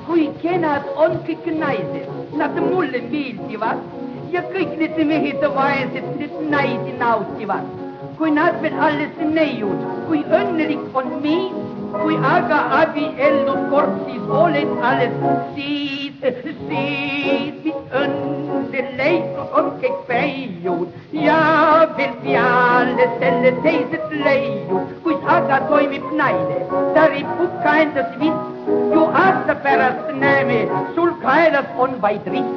Kui kenad on kõik naised, nad mulle meeldivad ja kõik need mehed vaesed need naisi nautivad. Kui nad veel alles neiud, kui õnnelik on mees, kui aga abiellud kord siis oled alles siis, mis õnne leitud on kõik päijud ja veel peale selle teised leiud. Kui aga toimib naine, ta ripub kaendas vist, ju aasta pärast näeme, sul kaelas on vaid rist.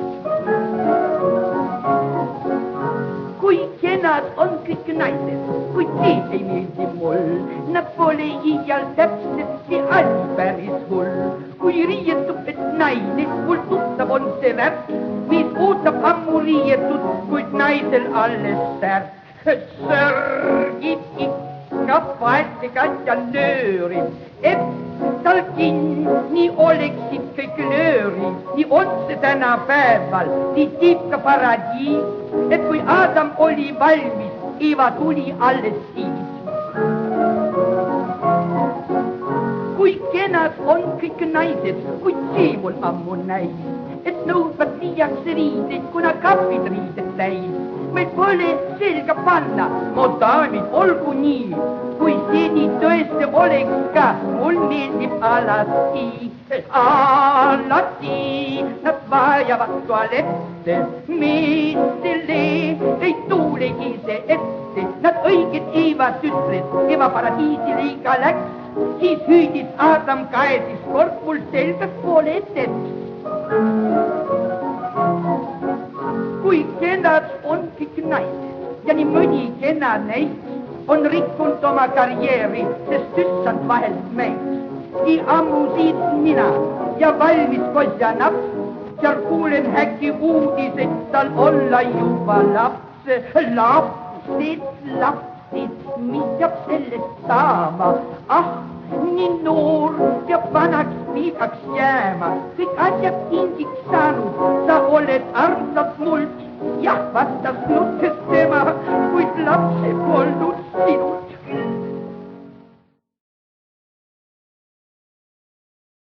Kui kenad on kõik naised, kui teed ei meeldi mul, nad pole iial täpselt see asi päris hull. Kui riietub et naine, mul tuttav on see värk, mis ootab ammu riietud, kuid naisel alles särk. Sörgib ikka paeltega ja nöörib, et tal kinni oleksid kõik löörid, nii otse tänapäeval, nii tiibka paradiis, et kui Adam oli valmis, Eva tuli alles siis. Kui kenad on kõik naised, kuid see mul ammu näis, et nõudvad liiaks riideid, kuna kapid riided täis. Meil pole selga panna, mu daamid, olgu nii, kui see nii tõesti oleks ka, mul meeldib alati, nad vajavad tualette, meestele ei tuulegi see ette, nad õiged Eva tütred, Eva paradiisi liiga läks, siis hüüdis Adam kaesis kord mul selgelt pole tett. Kui kenad on kõik naised ja nii mõni kena neist on rikkunud oma karjääri, sest tüssand vahelt meid. Nii ammu siit mina ja valmis kosja naps, seal kuulen äkki uudis, et tal olla juba laps. Lapsid, mis peab sellest saama? Ah, nii noor ja vanaks viigaks jääma, kõik asjad kingiks saanud, sa oled armsalt mult. Jah, vastas nuttes tema, kuid lapse